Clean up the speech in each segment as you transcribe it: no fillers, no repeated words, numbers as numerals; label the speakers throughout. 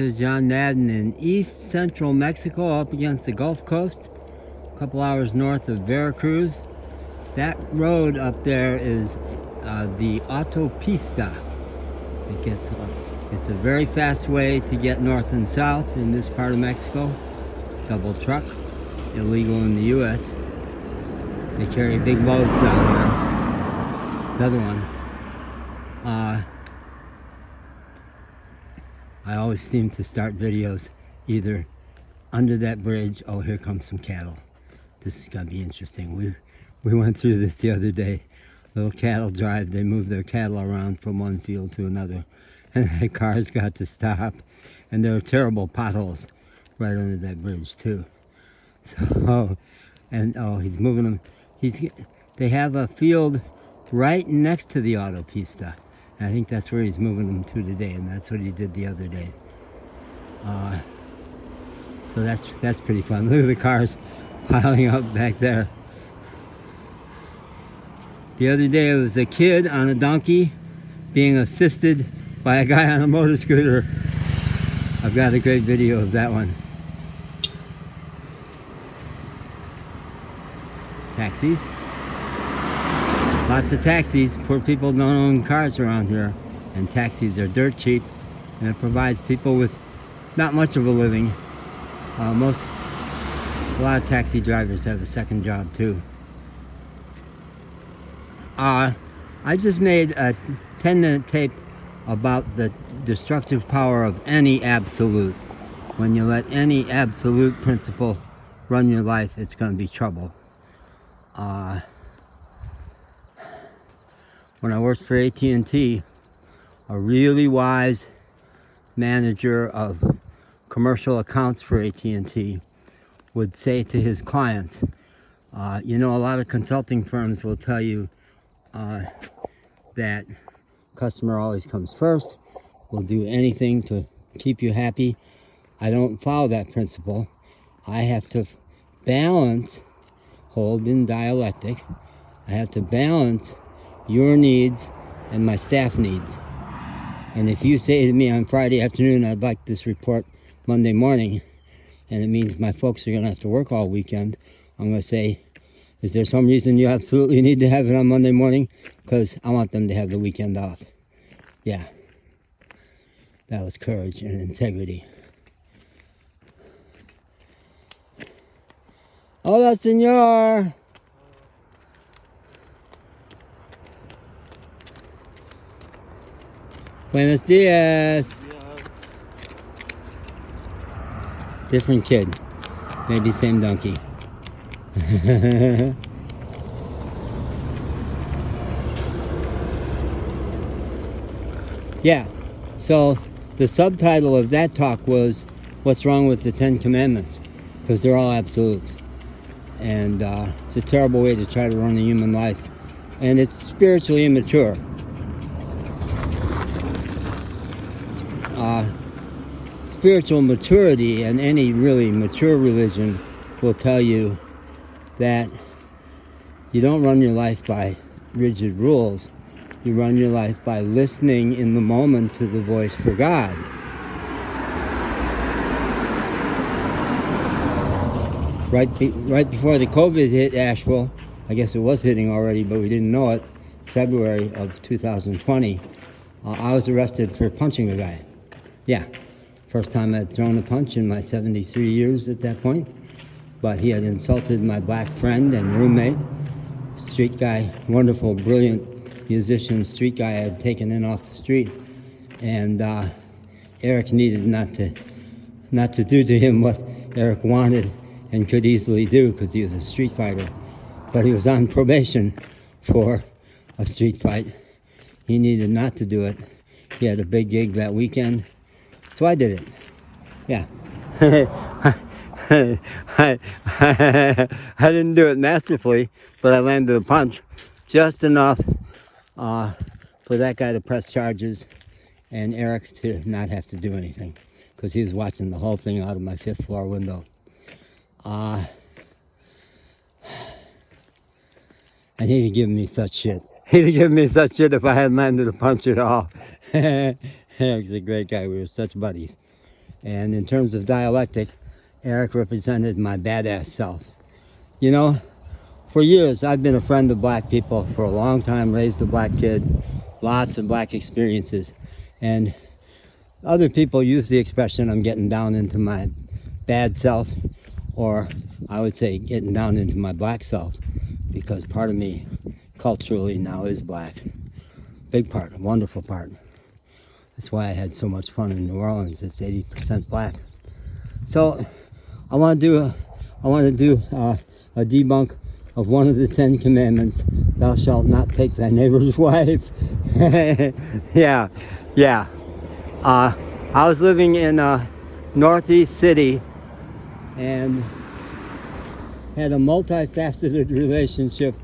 Speaker 1: This is John Madden in east central Mexico up against the Gulf Coast, a couple hours north of Veracruz. That road up there is the autopista. It's a very fast way to get north and south in this part of Mexico. Double truck, illegal in the US. They carry big loads down there. Another one. I always seem to start videos either under that bridge. Oh, here comes some cattle. This is gonna be interesting. We went through this the other day. Little cattle drive. They move their cattle around from one field to another, and the cars got to stop. And there are terrible potholes right under that bridge too. So, he's moving them. They have a field right next to the autopista. I think that's where he's moving them to today, and that's what he did the other day. So that's pretty fun. Look at the cars piling up back there. The other day it was a kid on a donkey being assisted by a guy on a motor scooter. I've got a great video of that one. Taxis. Lots of taxis. Poor people don't own cars around here, and taxis are dirt cheap, and it provides people with not much of a living. A lot of taxi drivers have a second job too. I just made a 10-minute tape about the destructive power of any absolute. When you let any absolute principle run your life, it's going to be trouble. When I worked for AT&T, a really wise manager of commercial accounts for AT&T would say to his clients, a lot of consulting firms will tell you that customer always comes first, will do anything to keep you happy. I don't follow that principle. I have to hold in dialectic, I have to balance your needs and my staff needs. And if you say to me on Friday afternoon, I'd like this report Monday morning, and it means my folks are going to have to work all weekend, I'm going to say, is there some reason you absolutely need to have it on Monday morning? Because I want them to have the weekend off. Yeah. That was courage and integrity. Hola, señor. Buenos dias. Different kid. Maybe same donkey. Yeah. So the subtitle of that talk was What's Wrong with the 10 Commandments? Because they're all absolutes. And it's a terrible way to try to run a human life. And it's spiritually immature. Spiritual maturity and any really mature religion will tell you that you don't run your life by rigid rules. You run your life by listening in the moment to the voice for God. Right before the COVID hit Asheville, I guess it was hitting already, but we didn't know it, February of 2020, I was arrested for punching a guy. Yeah, first time I'd thrown a punch in my 73 years at that point, but he had insulted my black friend and roommate, street guy, wonderful, brilliant musician, street guy I had taken in off the street, and Eric needed not to do to him what Eric wanted and could easily do because he was a street fighter, but he was on probation for a street fight. He needed not to do it. He had a big gig that weekend, so I did it. Yeah. I didn't do it masterfully, but I landed a punch just enough for that guy to press charges and Eric to not have to do anything because he was watching the whole thing out of my 5th floor window. And he'd have given me such shit. He'd have given me such shit if I hadn't landed a punch at all. Eric's a great guy. We were such buddies. And in terms of dialectic, Eric represented my badass self. You know, for years I've been a friend of black people for a long time, raised a black kid, lots of black experiences. And other people use the expression I'm getting down into my bad self, or I would say getting down into my black self, because part of me culturally now is black. Big part, a wonderful part. That's why I had so much fun in New Orleans. It's 80% black. So I want to do a debunk of one of the 10 commandments. Thou shalt not take thy neighbor's wife. Yeah. I was living in Northeast City and had a multifaceted relationship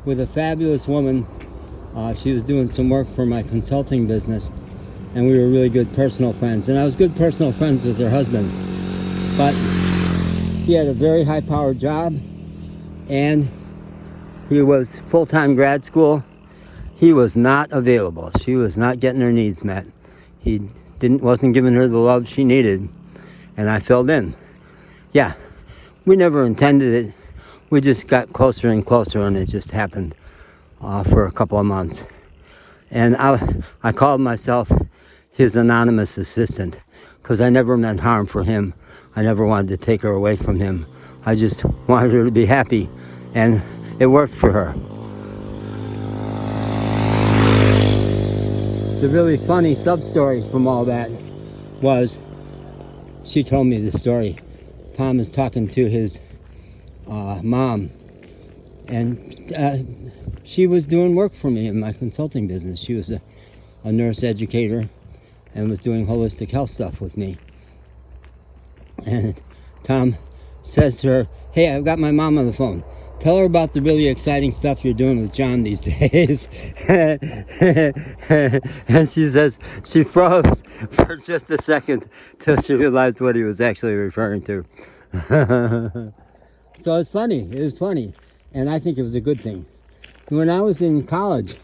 Speaker 1: with a fabulous woman. She was doing some work for my consulting business, and we were really good personal friends. And I was good personal friends with her husband. But he had a very high-powered job, and he was full-time grad school. He was not available. She was not getting her needs met. He wasn't giving her the love she needed, and I filled in. Yeah, we never intended it. We just got closer and closer, and it just happened for a couple of months. And I called myself his anonymous assistant, because I never meant harm for him. I never wanted to take her away from him. I just wanted her to be happy, and it worked for her. The really funny sub-story from all that was, she told me the story. Tom is talking to his mom, and she was doing work for me in my consulting business. She was a nurse educator and was doing holistic health stuff with me. And Tom says to her, "Hey, I've got my mom on the phone. Tell her about the really exciting stuff you're doing with John these days." And she says she froze for just a second till she realized what he was actually referring to. So it's funny. It was funny. And I think it was a good thing. When I was in college,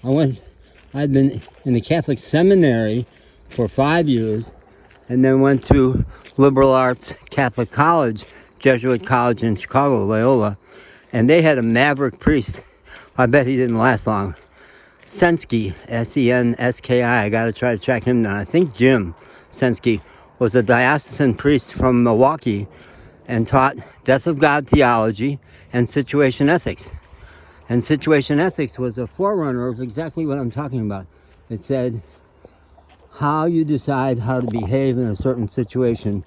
Speaker 1: I'd been in the Catholic seminary for 5 years, and then went to liberal arts Catholic college, Jesuit college in Chicago, Loyola, and they had a maverick priest. I bet he didn't last long. Senski, S-E-N-S-K-I. I got to try to track him down. I think Jim Senski was a diocesan priest from Milwaukee and taught death of God theology and situation ethics. And situation ethics was a forerunner of exactly what I'm talking about. It said, how you decide how to behave in a certain situation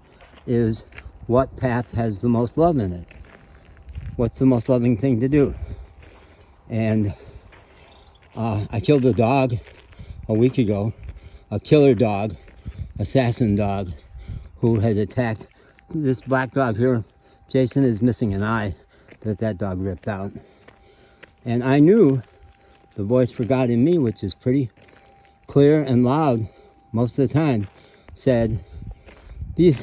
Speaker 1: is what path has the most love in it. What's the most loving thing to do? And I killed a dog a week ago, a killer dog, assassin dog, who had attacked this black dog here. Jason is missing an eye that dog ripped out. And I knew the voice for God in me, which is pretty clear and loud most of the time, said, the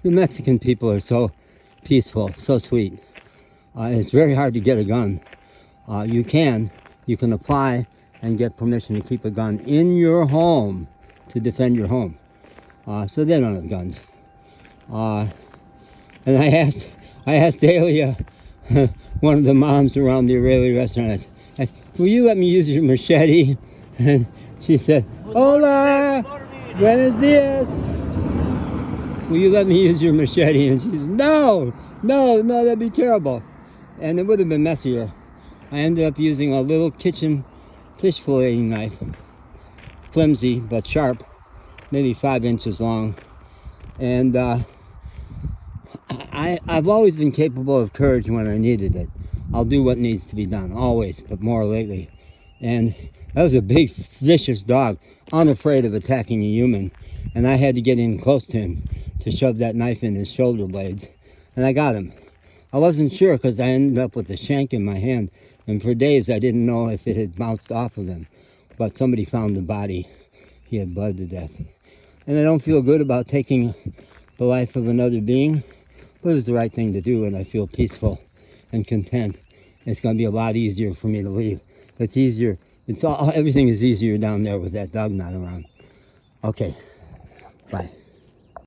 Speaker 1: Mexican people are so peaceful, so sweet. It's very hard to get a gun. You can apply and get permission to keep a gun in your home to defend your home. So they don't have guns. And I asked Dahlia, one of the moms around the Israeli restaurant, I said, "Will you let me use your machete?" And she said, "Hola, buenos dias. Will you let me use your machete?" And she says, no, that'd be terrible. And it would have been messier. I ended up using a little kitchen fish filleting knife, flimsy but sharp, maybe 5 inches long. And I've always been capable of courage when I needed it. I'll do what needs to be done, always, but more lately. And that was a big, vicious dog, unafraid of attacking a human. And I had to get in close to him to shove that knife in his shoulder blades. And I got him. I wasn't sure because I ended up with a shank in my hand. And for days I didn't know if it had bounced off of him. But somebody found the body. He had bled to death. And I don't feel good about taking the life of another being. But it was the right thing to do, and I feel peaceful and content. It's going to be a lot easier for me to leave. It's easier. Everything is easier down there with that dog not around. Okay, bye.